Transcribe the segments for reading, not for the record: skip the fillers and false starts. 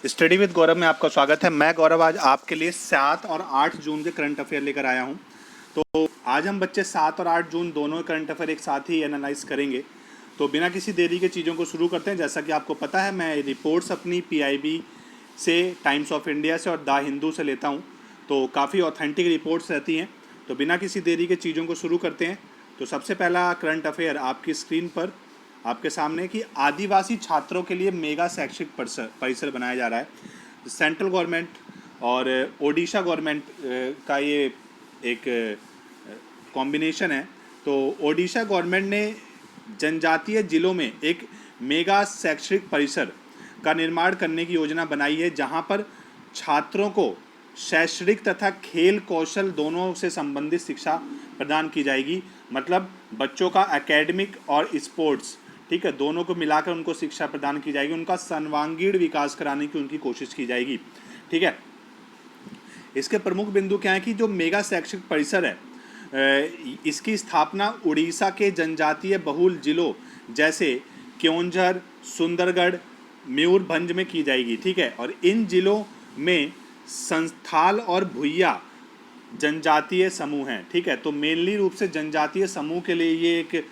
Study with गौरव में आपका स्वागत है। मैं गौरव आज आपके लिए 7 और 8 जून के करंट अफेयर लेकर आया हूं। तो आज हम बच्चे 7 और 8 जून दोनों करंट अफेयर एक साथ ही एनालाइज करेंगे। तो बिना किसी देरी के चीज़ों को शुरू करते हैं। जैसा कि आपको पता है, मैं रिपोर्ट्स अपनी PIB से, टाइम्स ऑफ इंडिया से और द हिंदू से लेता हूँ। तो काफ़ी ऑथेंटिक रिपोर्ट्स रहती हैं। तो बिना किसी देरी के चीज़ों को शुरू करते हैं। तो सबसे पहला करंट अफेयर आपकी स्क्रीन पर आपके सामने कि आदिवासी छात्रों के लिए मेगा शैक्षिक परिसर बनाया जा रहा है। सेंट्रल गवर्नमेंट और ओडिशा गवर्नमेंट का ये एक कॉम्बिनेशन है। तो ओडिशा गवर्नमेंट ने जनजातीय जिलों में एक मेगा शैक्षिक परिसर का निर्माण करने की योजना बनाई है, जहां पर छात्रों को शैक्षणिक तथा खेल कौशल दोनों से संबंधित शिक्षा प्रदान की जाएगी। मतलब बच्चों का एकेडमिक और स्पोर्ट्स, ठीक है, दोनों को मिलाकर उनको शिक्षा प्रदान की जाएगी। उनका सर्वांगीण विकास कराने की उनकी कोशिश की जाएगी। ठीक है, इसके प्रमुख बिंदु क्या है कि जो मेगा शैक्षिक परिसर है, इसकी स्थापना उड़ीसा के जनजातीय बहुल जिलों जैसे क्योंझर, सुंदरगढ़, मयूरभंज में की जाएगी। ठीक है, और इन जिलों में संथाल और भुइया जनजातीय समूह हैं। ठीक है, तो मेनली रूप से जनजातीय समूह के लिए ये एक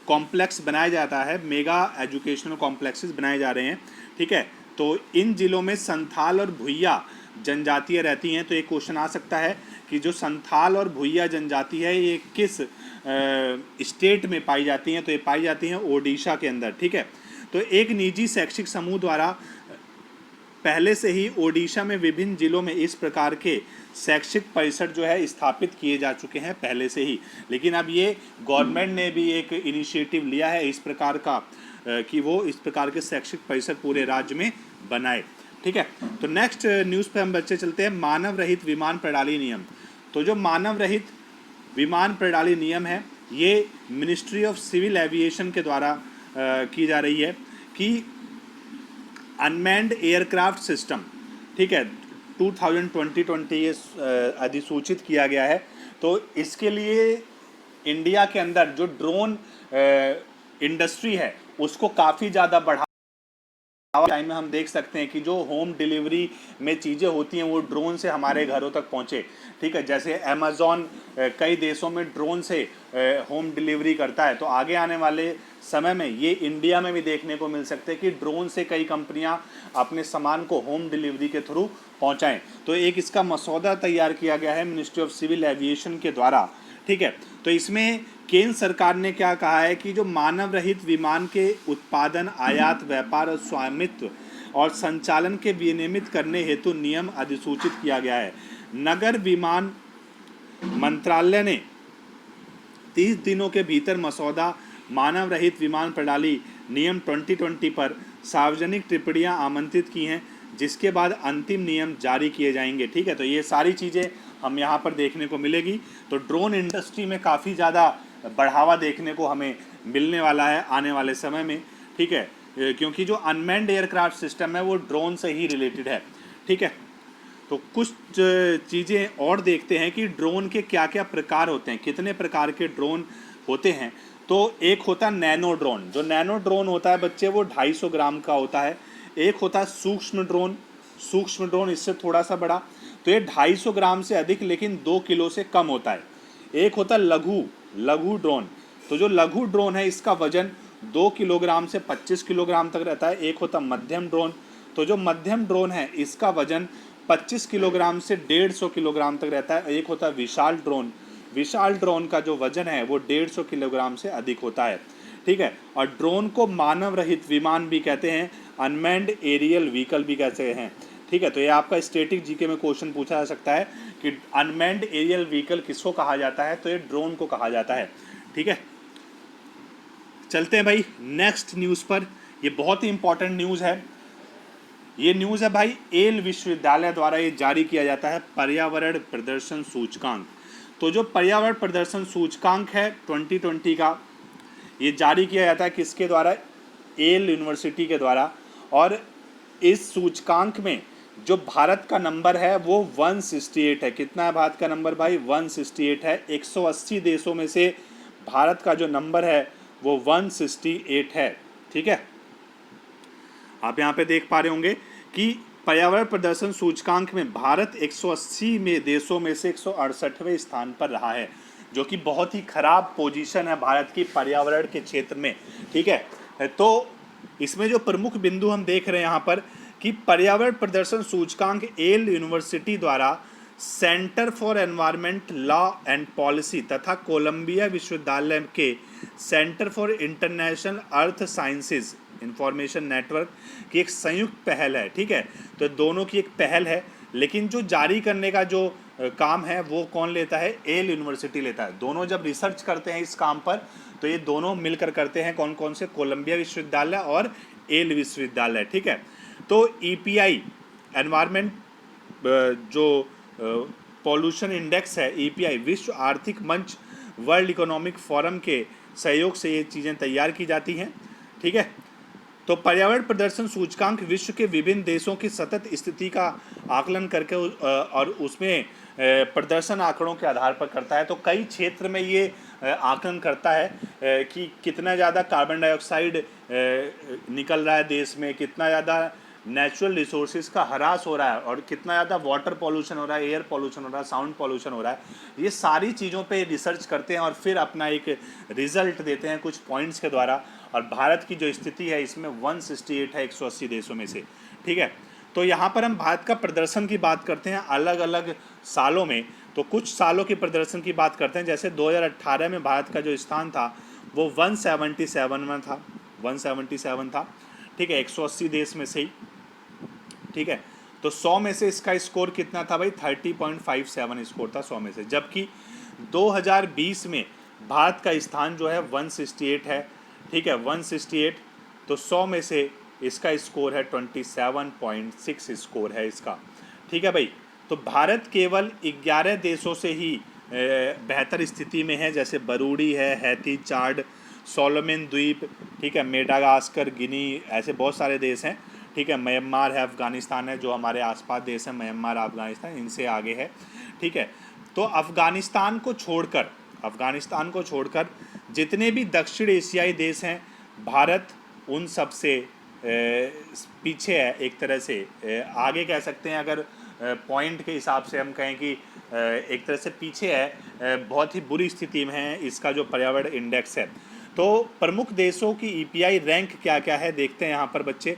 कॉम्प्लेक्स बनाया जाता है। मेगा एजुकेशनल कॉम्प्लेक्सेस बनाए जा रहे हैं। ठीक है, तो इन जिलों में संथाल और भुइया जनजातियाँ रहती हैं। तो एक क्वेश्चन आ सकता है कि जो संथाल और भुइया जनजाति है ये किस स्टेट में पाई जाती हैं? तो ये पाई जाती हैं ओडिशा के अंदर। ठीक है, तो एक निजी शैक्षिक समूह द्वारा पहले से ही ओडिशा में विभिन्न जिलों में इस प्रकार के शैक्षिक परिसर जो है स्थापित किए जा चुके हैं पहले से ही। लेकिन अब ये गवर्नमेंट ने भी एक इनिशिएटिव लिया है इस प्रकार का कि वो इस प्रकार के शैक्षिक परिसर पूरे राज्य में बनाए। ठीक है, तो नेक्स्ट न्यूज़ पे हम बच्चे चलते हैं। मानव रहित विमान प्रणाली नियम। तो जो मानव रहित विमान प्रणाली नियम है ये मिनिस्ट्री ऑफ सिविल एविएशन के द्वारा की जा रही है कि अनमैन्ड एयरक्राफ्ट सिस्टम, ठीक है, 2020 ये अधिसूचित किया गया है। तो इसके लिए इंडिया के अंदर जो ड्रोन इंडस्ट्री है उसको काफ़ी ज़्यादा बढ़ा टाइम में हम देख सकते हैं कि जो होम डिलीवरी में चीज़ें होती हैं वो ड्रोन से हमारे घरों तक पहुँचे। ठीक है, जैसे अमेज़ॉन कई देशों में ड्रोन से होम डिलीवरी करता है। तो आगे आने वाले समय में ये इंडिया में भी देखने को मिल सकते हैं कि ड्रोन से कई कंपनियां अपने सामान को होम डिलीवरी के थ्रू पहुंचाएं। तो एक इसका मसौदा तैयार किया गया है मिनिस्ट्री ऑफ सिविल एविएशन के द्वारा। ठीक है, तो इसमें केंद्र सरकार ने क्या कहा है कि जो मानव रहित विमान के उत्पादन, आयात, व्यापार और स्वामित्व और संचालन के विनियमित करने हेतु नियम अधिसूचित किया गया है। नगर विमान मंत्रालय ने 30 दिनों के भीतर मसौदा मानव रहित विमान प्रणाली नियम 2020 पर सार्वजनिक टिप्पणियां आमंत्रित की हैं, जिसके बाद अंतिम नियम जारी किए जाएंगे। ठीक है, तो ये सारी चीज़ें हम यहाँ पर देखने को मिलेगी। तो ड्रोन इंडस्ट्री में काफ़ी ज़्यादा बढ़ावा देखने को हमें मिलने वाला है आने वाले समय में। ठीक है, क्योंकि जो अनमैन्ड एयरक्राफ्ट सिस्टम है वो ड्रोन से ही रिलेटेड है। ठीक है, तो कुछ चीज़ें और देखते हैं कि ड्रोन के क्या क्या प्रकार होते हैं, कितने प्रकार के ड्रोन होते हैं। तो एक होता है नैनो ड्रोन। जो नैनो ड्रोन होता है बच्चे वो 250 ग्राम का होता है। एक होता है सूक्ष्म ड्रोन। सूक्ष्म ड्रोन इससे थोड़ा सा बड़ा, तो ये 250 ग्राम से अधिक लेकिन 2 किलो से कम होता है। एक होता है लघु ड्रोन। तो जो लघु ड्रोन है इसका वजन 2 किलोग्राम से 25 किलोग्राम तक रहता है। एक होता है मध्यम ड्रोन। तो जो मध्यम ड्रोन है इसका वजन 25 किलोग्राम से 150 किलोग्राम तक रहता है। एक होता है विशाल ड्रोन। विशाल ड्रोन का जो वजन है वो 150 किलोग्राम से अधिक होता है। ठीक है, और ड्रोन को मानव रहित विमान भी कहते हैं, अनमैन्ड एरियल व्हीकल भी कहते हैं। ठीक है, तो ये आपका स्टैटिक जीके में क्वेश्चन पूछा जा सकता है कि अनमैन्ड एरियल व्हीकल किसको कहा जाता है? तो ये ड्रोन को कहा जाता है। ठीक है, चलते हैं भाई नेक्स्ट न्यूज़ पर। ये बहुत ही इंपॉर्टेंट न्यूज़ है। ये न्यूज़ है भाई, येल विश्वविद्यालय द्वारा ये जारी किया जाता है पर्यावरण प्रदर्शन सूचकांक। तो जो पर्यावरण प्रदर्शन सूचकांक है 2020 का, ये जारी किया जाता है किसके द्वारा? येल यूनिवर्सिटी के द्वारा। और इस सूचकांक में जो भारत का नंबर है वो 168 है। कितना है भारत का नंबर भाई? 168 है। 180 देशों में से भारत का जो नंबर है वो 168 है। ठीक है, आप यहाँ पे देख पा रहे होंगे कि पर्यावरण प्रदर्शन सूचकांक में भारत 180 में देशों में से 168वें स्थान पर रहा है, जो कि बहुत ही खराब पोजीशन है भारत की पर्यावरण के क्षेत्र में। ठीक है, तो इसमें जो प्रमुख बिंदु हम देख रहे हैं यहाँ पर कि पर्यावरण प्रदर्शन सूचकांक येल यूनिवर्सिटी द्वारा centre for environment law and policy तथा कोलंबिया विश्वविद्यालय के centre for international earth sciences information network की एक संयुक्त पहल है। ठीक है, तो दोनों की एक पहल है, लेकिन जो जारी करने का जो काम है वो कौन लेता है? येल यूनिवर्सिटी लेता है। दोनों जब रिसर्च करते हैं इस काम पर तो ये दोनों मिलकर करते हैं। कौन कौन से? कोलंबिया विश्वविद्यालय और येल विश्वविद्यालय। ठीक है, तो ईपीआई एनवायरमेंट जो पॉल्यूशन इंडेक्स है, ईपीआई विश्व आर्थिक मंच वर्ल्ड इकोनॉमिक फोरम के सहयोग से ये चीज़ें तैयार की जाती हैं। ठीक है, तो पर्यावरण प्रदर्शन सूचकांक विश्व के विभिन्न देशों की सतत स्थिति का आकलन करके और उसमें प्रदर्शन आंकड़ों के आधार पर करता है। तो कई क्षेत्र में ये आकलन करता है कि कितना ज़्यादा कार्बन डाइऑक्साइड निकल रहा है देश में, कितना ज़्यादा नेचुरल रिसोर्सेज का ह्रास हो रहा है और कितना ज़्यादा वाटर पॉल्यूशन हो रहा है, एयर पॉल्यूशन हो रहा है, साउंड पॉल्यूशन हो रहा है। ये सारी चीज़ों पे रिसर्च करते हैं और फिर अपना एक रिजल्ट देते हैं कुछ पॉइंट्स के द्वारा। और भारत की जो स्थिति है इसमें 168 है 180 देशों में से। ठीक है, तो यहाँ पर हम भारत का प्रदर्शन की बात करते हैं अलग अलग सालों में। तो कुछ सालों के प्रदर्शन की बात करते हैं, जैसे 2018 में भारत का जो स्थान था वो 177 में था, 177 था। ठीक है, 180 देश में से ही। ठीक है, तो 100 में से इसका स्कोर कितना था भाई? 30.57 स्कोर था 100 में से। जबकि 2020 में भारत का स्थान जो है 168 है। ठीक है, 168, तो 100 में से इसका स्कोर है 27.6 स्कोर है इसका। ठीक है भाई, तो भारत केवल 11 देशों से ही बेहतर स्थिति में है, जैसे बरूडी है, हैती, चाड, सोलोमन द्वीप, ठीक है, मेडागास्कर, गिनी, ऐसे बहुत सारे देश हैं। ठीक है, म्यांमार है, अफगानिस्तान है, जो हमारे आसपास देश हैं, म्यांमार, अफगानिस्तान, इनसे आगे है। ठीक है, तो अफगानिस्तान को छोड़कर जितने भी दक्षिण एशियाई देश हैं, भारत उन सब से पीछे है एक तरह से। आगे कह सकते हैं, अगर पॉइंट के हिसाब से हम कहें कि एक तरह से पीछे है, बहुत ही बुरी स्थिति में है इसका जो पर्यावरण इंडेक्स है। तो प्रमुख देशों की ईपीआई रैंक क्या क्या है देखते हैं यहाँ पर बच्चे।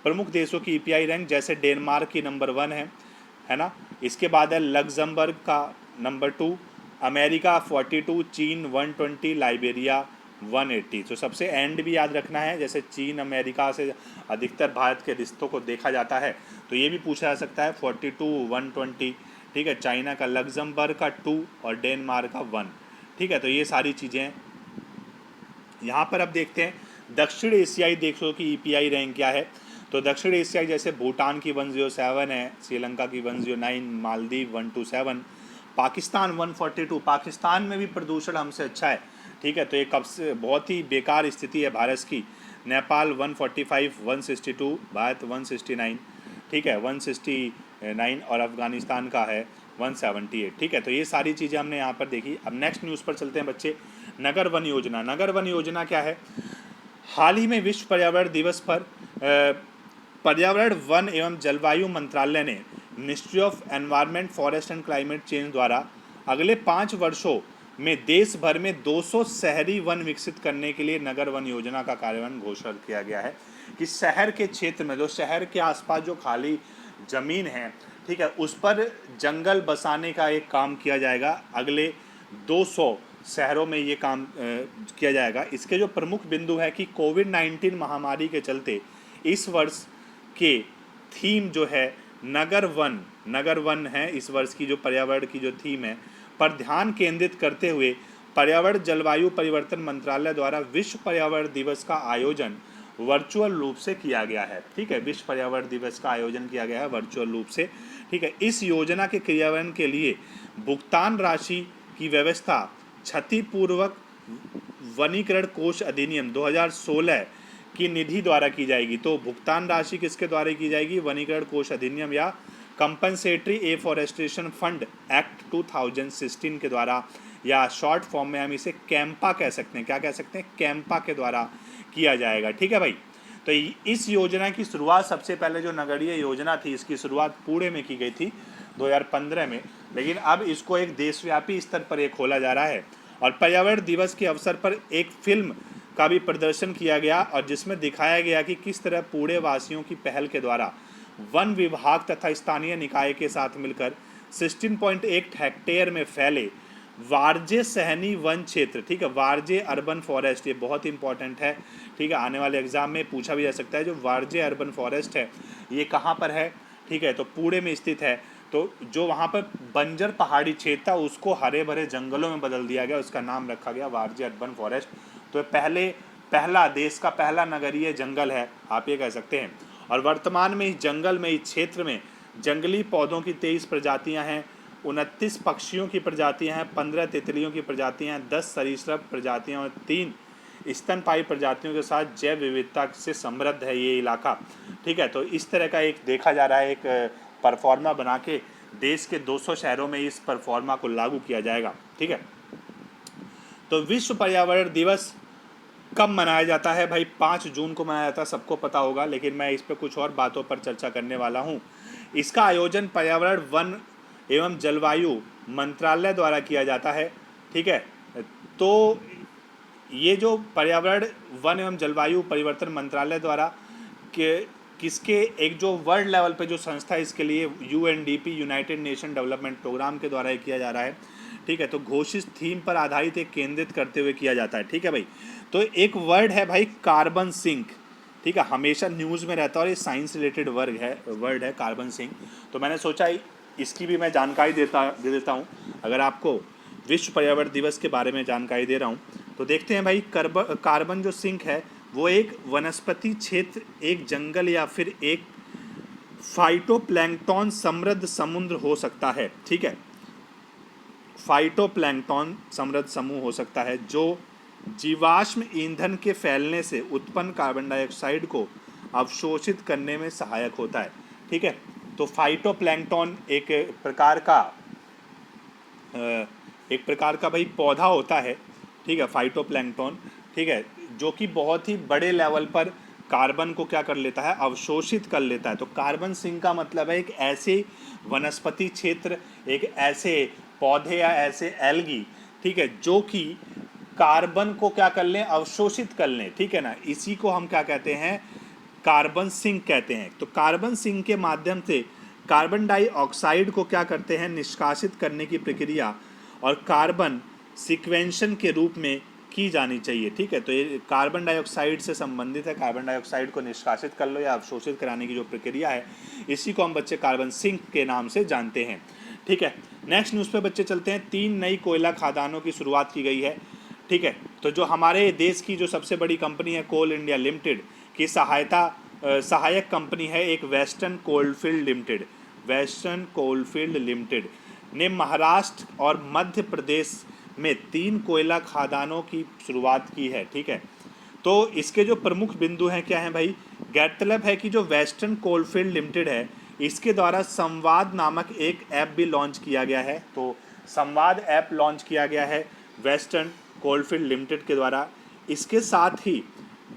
प्रमुख देशों की ईपीआई रैंक, जैसे डेनमार्क की नंबर 1 है ना। इसके बाद है लग्जमबर्ग का नंबर 2, अमेरिका 42, चीन 120, लाइबेरिया 180। तो सबसे एंड भी याद रखना है, जैसे चीन अमेरिका से अधिकतर भारत के रिश्तों को देखा जाता है, तो ये भी पूछा जा सकता है 42, 120। ठीक है, चाइना का लग्जमबर्ग का 2 और डेनमार्क का 1। ठीक है, तो ये सारी चीज़ें यहाँ पर अब देखते हैं दक्षिण एशियाई देशों की ईपीआई रैंक क्या है। तो दक्षिण एशियाई जैसे भूटान की 107 है, श्रीलंका की 109, मालदीव 127, पाकिस्तान 142। पाकिस्तान में भी प्रदूषण हमसे अच्छा है। ठीक है, तो ये कब से बहुत ही बेकार स्थिति है भारत की। नेपाल 145, 162, भारत 169। ठीक है, 169 और अफगानिस्तान का है 178। ठीक है, तो ये सारी चीज़ें हमने यहाँ पर देखी। अब नेक्स्ट न्यूज़ पर चलते हैं बच्चे। नगर वन योजना। नगर वन योजना क्या है? हाल ही में विश्व पर्यावरण दिवस पर पर्यावरण, वन एवं जलवायु मंत्रालय ने ministry of environment, forest and climate change द्वारा अगले 5 वर्षों में देश भर में 200 शहरी वन विकसित करने के लिए नगर वन योजना का कार्यान्वयन घोषणा किया गया है। कि शहर के क्षेत्र में, जो शहर के आसपास जो खाली ज़मीन है, ठीक है, उस पर जंगल बसाने का एक काम किया जाएगा। अगले 200 शहरों में ये काम किया जाएगा। इसके जो प्रमुख बिंदु है कि कोविड-19 महामारी के चलते इस वर्ष के थीम जो है नगर वन है। इस वर्ष की जो पर्यावरण की जो थीम है पर ध्यान केंद्रित करते हुए पर्यावरण जलवायु परिवर्तन मंत्रालय द्वारा विश्व पर्यावरण दिवस का आयोजन वर्चुअल रूप से किया गया है। ठीक है, विश्व पर्यावरण दिवस का आयोजन किया गया है वर्चुअल रूप से। ठीक है, इस योजना के क्रियान्वयन के लिए भुगतान राशि की व्यवस्था क्षतिपूर्वक वनीकरण कोष अधिनियम 2016 की निधि द्वारा की जाएगी। तो भुगतान राशि किसके द्वारा की जाएगी? वनीकरण कोष अधिनियम या कंपनसेटरी एफॉरेस्टेशन फंड एक्ट 2016 के द्वारा, या शॉर्ट फॉर्म में हम इसे कैंपा कह सकते हैं। क्या कह सकते हैं? कैंपा के द्वारा किया जाएगा। ठीक है भाई, तो इस योजना की शुरुआत सबसे पहले जो नगरीय योजना थी इसकी शुरुआत पुणे में की गई थी 2015 में, लेकिन अब इसको एक देशव्यापी स्तर पर ये खोला जा रहा है। और पर्यावरण दिवस के अवसर पर एक फिल्म का भी प्रदर्शन किया गया और जिसमें दिखाया गया कि किस तरह पुणे वासियों की पहल के द्वारा वन विभाग तथा स्थानीय निकाय के साथ मिलकर 16.8 हेक्टेयर में फैले वारजे सहनी वन क्षेत्र, ठीक है, वारजे अर्बन फॉरेस्ट, ये बहुत इंपॉर्टेंट है, ठीक है, आने वाले एग्जाम में पूछा भी जा सकता है। जो वारजे अर्बन फॉरेस्ट है ये कहाँ पर है, ठीक है, तो पुणे में स्थित है। तो जो वहाँ पर बंजर पहाड़ी क्षेत्र था उसको हरे भरे जंगलों में बदल दिया गया, उसका नाम रखा गया वारजे अर्बन फॉरेस्ट। तो पहला देश का पहला नगरीय जंगल है, आप ये कह सकते हैं। और वर्तमान में इस जंगल में, इस क्षेत्र में जंगली पौधों की 23 प्रजातियां हैं, 29 पक्षियों की प्रजातियां हैं, 15 तितलियों की प्रजातियां हैं, 10 सरीसृप प्रजातियां और 3 स्तनपायी प्रजातियों के साथ जैव विविधता से समृद्ध है ये इलाका, ठीक है। तो इस तरह का एक देखा जा रहा है, एक परफॉर्मा बना के देश के 200 शहरों में इस परफॉर्मा को लागू किया जाएगा, ठीक है। तो विश्व पर्यावरण दिवस कब मनाया जाता है भाई? 5 जून को मनाया जाता है, सबको पता होगा, लेकिन मैं इस पर कुछ और बातों पर चर्चा करने वाला हूँ। इसका आयोजन पर्यावरण वन एवं जलवायु मंत्रालय द्वारा किया जाता है, ठीक है। तो ये जो पर्यावरण वन एवं जलवायु परिवर्तन मंत्रालय द्वारा किसके एक जो वर्ल्ड लेवल पे जो संस्था इसके लिए UNDP, United Nation Development Programme के द्वारा किया जा रहा है, ठीक है। तो घोषित थीम पर आधारित एक केंद्रित करते हुए किया जाता है, ठीक है भाई। तो एक वर्ड है भाई कार्बन सिंक, ठीक है, हमेशा न्यूज़ में रहता है और ये साइंस रिलेटेड वर्ड है कार्बन सिंक। तो मैंने सोचा इसकी भी मैं जानकारी दे देता हूँ। अगर आपको विश्व पर्यावरण दिवस के बारे में जानकारी दे रहा हूँ तो देखते हैं भाई। कार्बन जो सिंक है वो एक वनस्पति क्षेत्र, एक जंगल या फिर एक फाइटोप्लैंक्टन समृद्ध समुद्र हो सकता है, ठीक है। फाइटोप्लैंक्टन समृद्ध समूह हो सकता है जो जीवाश्म ईंधन के फैलने से उत्पन्न कार्बन डाइऑक्साइड को अवशोषित करने में सहायक होता है, ठीक है। तो फाइटोप्लैंक्टन एक प्रकार का भाई पौधा होता है, ठीक है, फाइटोप्लैंक्टन, ठीक है, जो कि बहुत ही बड़े लेवल पर कार्बन को क्या कर लेता है, अवशोषित कर लेता है। तो कार्बन सिंक का मतलब है एक ऐसे वनस्पति क्षेत्र, एक ऐसे पौधे या ऐसे एल्गी, ठीक है, जो कि कार्बन को क्या कर लें, अवशोषित कर लें, ठीक है ना। इसी को हम क्या कहते हैं, कार्बन सिंक कहते हैं। तो कार्बन सिंक के माध्यम से कार्बन डाइऑक्साइड को क्या करते हैं, निष्कासित करने की प्रक्रिया और कार्बन सिक्वेंशन के रूप में की जानी चाहिए, ठीक है। तो ये कार्बन डाइऑक्साइड से संबंधित है, कार्बन डाइऑक्साइड को निष्कासित कर लो या अवशोषित कराने की जो प्रक्रिया है इसी को हम बच्चे कार्बन सिंक के नाम से जानते हैं, ठीक है। नेक्स्ट न्यूज़ पे बच्चे चलते हैं। 3 नई कोयला खदानों की शुरुआत की गई है, ठीक है। तो जो हमारे देश की जो सबसे बड़ी कंपनी है कोल इंडिया लिमिटेड की सहायक कंपनी है एक वेस्टर्न कोलफील्ड लिमिटेड ने महाराष्ट्र और मध्य प्रदेश में 3 कोयला खदानों की शुरुआत की है, ठीक है। तो इसके जो प्रमुख बिंदु हैं क्या हैं भाई? गौरतलब है कि जो वेस्टर्न कोलफील्ड लिमिटेड है इसके द्वारा संवाद नामक एक ऐप भी लॉन्च किया गया है। तो संवाद ऐप लॉन्च किया गया है वेस्टर्न कोलफील्ड लिमिटेड के द्वारा। इसके साथ ही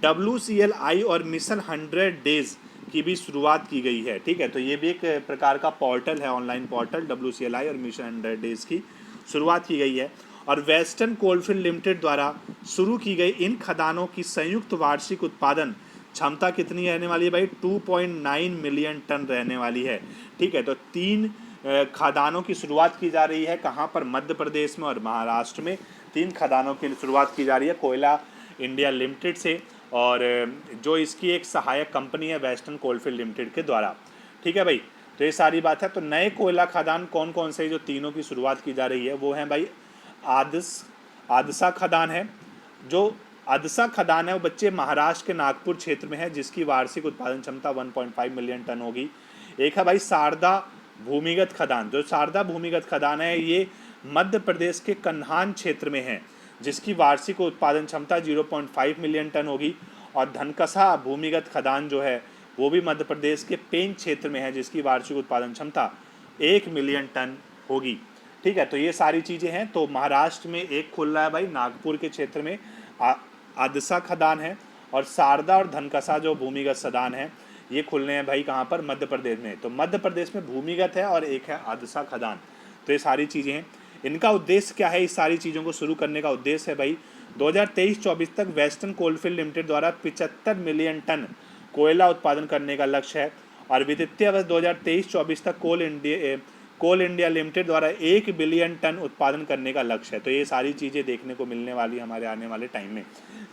WCLI और मिशन 100 डेज की भी शुरुआत की गई है, ठीक है। तो ये भी एक प्रकार का पोर्टल है, ऑनलाइन पोर्टल, WCLI और मिशन 100 डेज की शुरुआत की गई है। और वेस्टर्न कोलफील्ड लिमिटेड द्वारा शुरू की गई इन खदानों की संयुक्त वार्षिक उत्पादन क्षमता कितनी रहने वाली है भाई? 2.9 मिलियन टन रहने वाली है, ठीक है। तो 3 खदानों की शुरुआत की जा रही है, कहाँ पर? मध्य प्रदेश में और महाराष्ट्र में 3 खदानों की शुरुआत की जा रही है कोयला इंडिया लिमिटेड से, और जो इसकी एक सहायक कंपनी है वेस्टर्न कोलफील्ड लिमिटेड के द्वारा, ठीक है भाई। तो ये सारी बात है। तो नए कोयला खदान कौन कौन से जो तीनों की शुरुआत की जा रही है वो हैं भाई आदसा खदान है। जो आदसा खदान है वो बच्चे महाराष्ट्र के नागपुर क्षेत्र में है जिसकी वार्षिक उत्पादन क्षमता 1.5 मिलियन टन होगी। एक है भाई शारदा भूमिगत खदान। जो शारदा भूमिगत खदान है ये मध्य प्रदेश के कन्हान क्षेत्र में है जिसकी वार्षिक उत्पादन क्षमता 0.5 मिलियन टन होगी। और धनकसा भूमिगत खदान जो है वो भी मध्य प्रदेश के पेंच क्षेत्र में है जिसकी वार्षिक उत्पादन क्षमता 1 मिलियन टन होगी, ठीक है। तो ये सारी चीज़ें हैं। तो महाराष्ट्र में एक खुल रहा है भाई नागपुर के क्षेत्र में आदसा खदान है, और शारदा और धनकसा जो भूमिगत खदान है ये खुलने हैं भाई कहाँ पर, मध्य प्रदेश में। तो मध्य प्रदेश में भूमिगत है और एक है आदसा खदान। तो ये सारी चीज़ें हैं। इनका उद्देश्य क्या है, इस सारी चीज़ों को शुरू करने का उद्देश्य है भाई 2023-24 तक वेस्टर्न कोलफील्ड लिमिटेड द्वारा 75 मिलियन टन कोयला उत्पादन करने का लक्ष्य है। और वित्तीय वर्ष 2023-24 तक कोल इंडिया लिमिटेड द्वारा 1 बिलियन टन उत्पादन करने का लक्ष्य है। तो ये सारी चीज़ें देखने को मिलने वाली हमारे आने वाले टाइम में,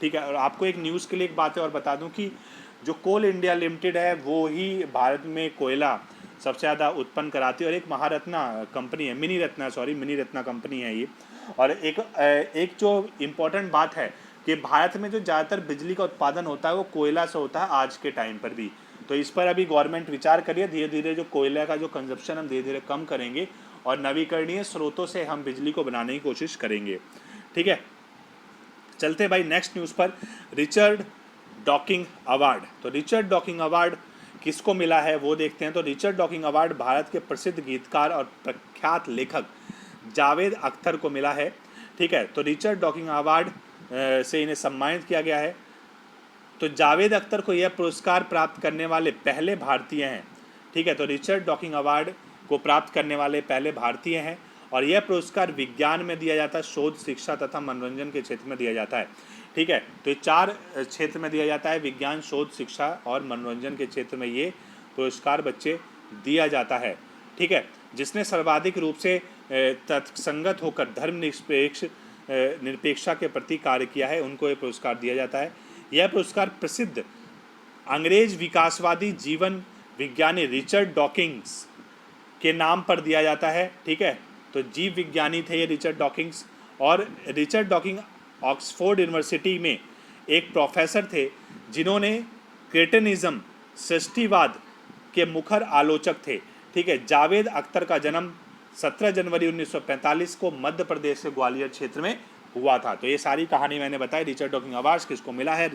ठीक है। और आपको एक न्यूज़ के लिए एक बात है और बता दूं कि जो कोल इंडिया लिमिटेड है वो ही भारत में कोयला सबसे ज़्यादा उत्पन्न कराती है। और एक महारत्ना कंपनी है, मिनी रत्ना कंपनी है ये। और एक जो इम्पोर्टेंट बात है कि भारत में जो ज़्यादातर बिजली का उत्पादन होता है वो कोयला से होता है आज के टाइम पर भी। तो इस पर अभी गवर्नमेंट विचार करिए, धीरे धीरे जो कोयला का जो कंजप्शन हम धीरे धीरे कम करेंगे और नवीकरणीय स्रोतों से हम बिजली को बनाने की कोशिश करेंगे, ठीक है। चलते भाई नेक्स्ट न्यूज़ पर, रिचर्ड डॉकिंग अवार्ड। तो रिचर्ड डॉकिंग अवार्ड किसको मिला है वो देखते हैं। तो रिचर्ड डॉकिंग अवार्ड भारत के प्रसिद्ध गीतकार और प्रख्यात लेखक जावेद अख्तर को मिला है, ठीक है। तो रिचर्ड डॉकिंग अवार्ड से इन्हें सम्मानित किया गया है। तो जावेद अख्तर को यह पुरस्कार प्राप्त करने वाले पहले भारतीय हैं, ठीक है। तो रिचर्ड डॉकिंग अवार्ड को प्राप्त करने वाले पहले भारतीय हैं। और यह पुरस्कार विज्ञान में दिया जाता है, शोध, शिक्षा तथा मनोरंजन के क्षेत्र में दिया जाता है, ठीक है। तो ये 4 क्षेत्र में दिया जाता है, विज्ञान, शोध, शिक्षा और मनोरंजन के क्षेत्र में ये पुरस्कार बच्चे दिया जाता है, ठीक है। जिसने सर्वाधिक रूप से तर्कसंगत होकर धर्म निरपेक्षता के प्रति कार्य किया है उनको ये पुरस्कार दिया जाता है। यह पुरस्कार प्रसिद्ध अंग्रेज विकासवादी जीवन विज्ञानी रिचर्ड डॉकिंस के नाम पर दिया जाता है, ठीक है। तो जीव विज्ञानी थे ये रिचर्ड डॉकिंस। और रिचर्ड डॉकिंग ऑक्सफोर्ड यूनिवर्सिटी में एक प्रोफेसर थे जिन्होंने क्रेटनिज्म, सृष्टिवाद के मुखर आलोचक थे, ठीक है। जावेद अख्तर का जन्म 17 जनवरी 1945 को मध्य प्रदेश के ग्वालियर क्षेत्र में हुआ था। तो ये सारी कहानी मैंने बताई। रिचर्ड डॉकिंग अवार्ड किसको मिला है,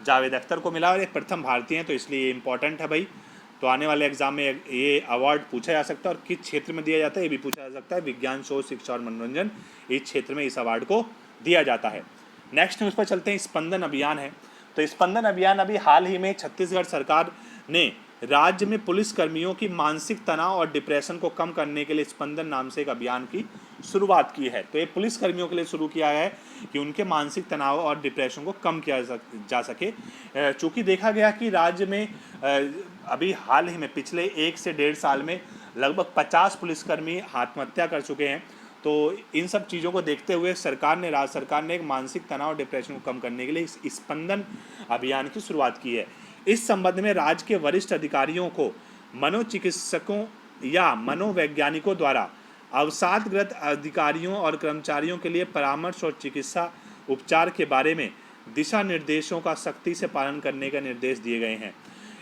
जावेद अख्तर को मिला और ये प्रथम भारतीय हैं, तो इसलिए ये इंपॉर्टेंट है भाई। तो आने वाले एग्जाम में ये अवार्ड पूछा जा सकता है और किस क्षेत्र में दिया जाता है ये भी पूछा जा सकता है। विज्ञान, शोध, शिक्षा और मनोरंजन, इस क्षेत्र में इस अवार्ड को दिया जाता है। नेक्स्ट न्यूज़ पर चलते हैं, स्पंदन अभियान है। तो स्पंदन अभियान अभी हाल ही में छत्तीसगढ़ सरकार ने राज्य में पुलिस कर्मियों की मानसिक तनाव और डिप्रेशन को कम करने के लिए स्पंदन नाम से एक अभियान की शुरुआत की है। तो ये पुलिस कर्मियों के लिए शुरू किया है कि उनके मानसिक तनाव और डिप्रेशन को कम किया जा सके। चूँकि देखा गया कि राज्य में अभी हाल ही में पिछले 1 से 1.5 साल में लगभग 50 पुलिसकर्मी आत्महत्या कर चुके हैं। तो इन सब चीज़ों को देखते हुए राज्य सरकार ने एक मानसिक तनाव और डिप्रेशन को कम करने के लिए इस स्पंदन अभियान की शुरुआत की है। इस संबंध में राज्य के वरिष्ठ अधिकारियों को मनोचिकित्सकों या मनोवैज्ञानिकों द्वारा अवसादग्रस्त अधिकारियों और कर्मचारियों के लिए परामर्श और चिकित्सा उपचार के बारे में दिशा निर्देशों का सख्ती से पालन करने का निर्देश दिए गए हैं।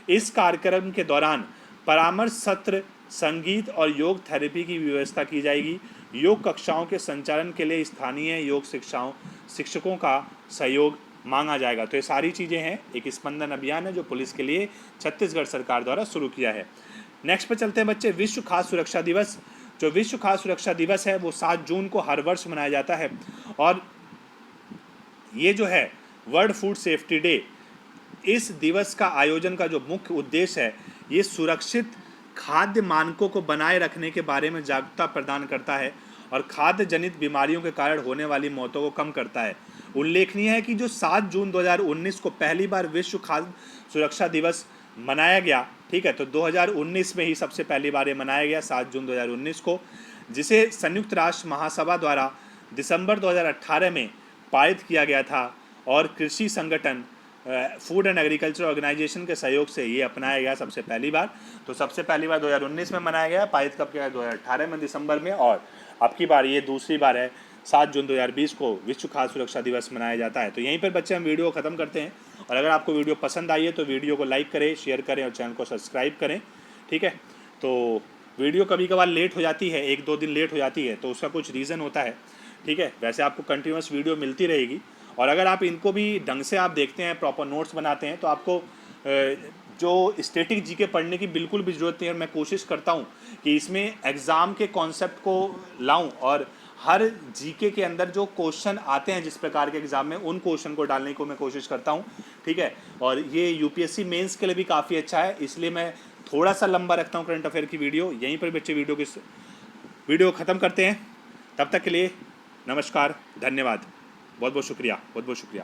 इस कार्यक्रम के दौरान परामर्श सत्र, संगीत और योग थेरेपी की व्यवस्था की जाएगी। योग कक्षाओं के संचालन के लिए स्थानीय योग शिक्षकों का सहयोग मांगा जाएगा। तो ये सारी चीज़ें हैं, एक स्पंदन अभियान है जो पुलिस के लिए छत्तीसगढ़ सरकार द्वारा शुरू किया है। नेक्स्ट पे चलते हैं बच्चे, विश्व खाद्य सुरक्षा दिवस। जो विश्व खाद्य सुरक्षा दिवस है वो 7 जून को हर वर्ष मनाया जाता है। और ये जो है वर्ल्ड फूड सेफ्टी डे, इस दिवस का आयोजन का जो मुख्य उद्देश्य है ये सुरक्षित खाद्य मानकों को बनाए रखने के बारे में जागरूकता प्रदान करता है और खाद्य जनित बीमारियों के कारण होने वाली मौतों को कम करता है। उल्लेखनीय है कि जो 7 जून 2019 को पहली बार विश्व खाद्य सुरक्षा दिवस मनाया गया, ठीक है। तो 2019 में ही सबसे पहली बार ये मनाया गया 7 जून 2019 को, जिसे संयुक्त राष्ट्र महासभा द्वारा दिसंबर 2018 में पारित किया गया था। और कृषि संगठन फूड एंड एग्रीकल्चर ऑर्गेनाइजेशन के सहयोग से ये अपनाया गया सबसे पहली बार। तो सबसे पहली बार 2019 में मनाया गया, पारित कब किया 2018 में दिसंबर में, और अब की बार ये दूसरी बार है 7 जून 2020 को विश्व खाद्य सुरक्षा दिवस मनाया जाता है। तो यहीं पर बच्चे हम वीडियो ख़त्म करते हैं। और अगर आपको वीडियो पसंद आई है तो वीडियो को लाइक करें, शेयर करें और चैनल को सब्सक्राइब करें, ठीक है। तो वीडियो कभी कभार लेट हो जाती है, 1-2 दिन लेट हो जाती है, तो उसका कुछ रीज़न होता है, ठीक है। वैसे आपको कंटिन्यूस वीडियो मिलती रहेगी। और अगर आप इनको भी ढंग से आप देखते हैं, प्रॉपर नोट्स बनाते हैं, तो आपको जो स्टैटिक जीके पढ़ने की बिल्कुल भी ज़रूरत नहीं है। मैं कोशिश करता हूँ कि इसमें एग्ज़ाम के कॉन्सेप्ट को लाऊं और हर जीके के अंदर जो क्वेश्चन आते हैं जिस प्रकार के एग्ज़ाम में, उन क्वेश्चन को डालने को मैं कोशिश करता हूँ, ठीक है। और ये यूपीएससी मेंस के लिए भी काफ़ी अच्छा है, इसलिए मैं थोड़ा सा लंबा रखता हूँ करंट अफेयर की वीडियो। यहीं पर बच्चे वीडियो ख़त्म करते हैं। तब तक के लिए नमस्कार, धन्यवाद, बहुत बहुत शुक्रिया, बहुत बहुत शुक्रिया।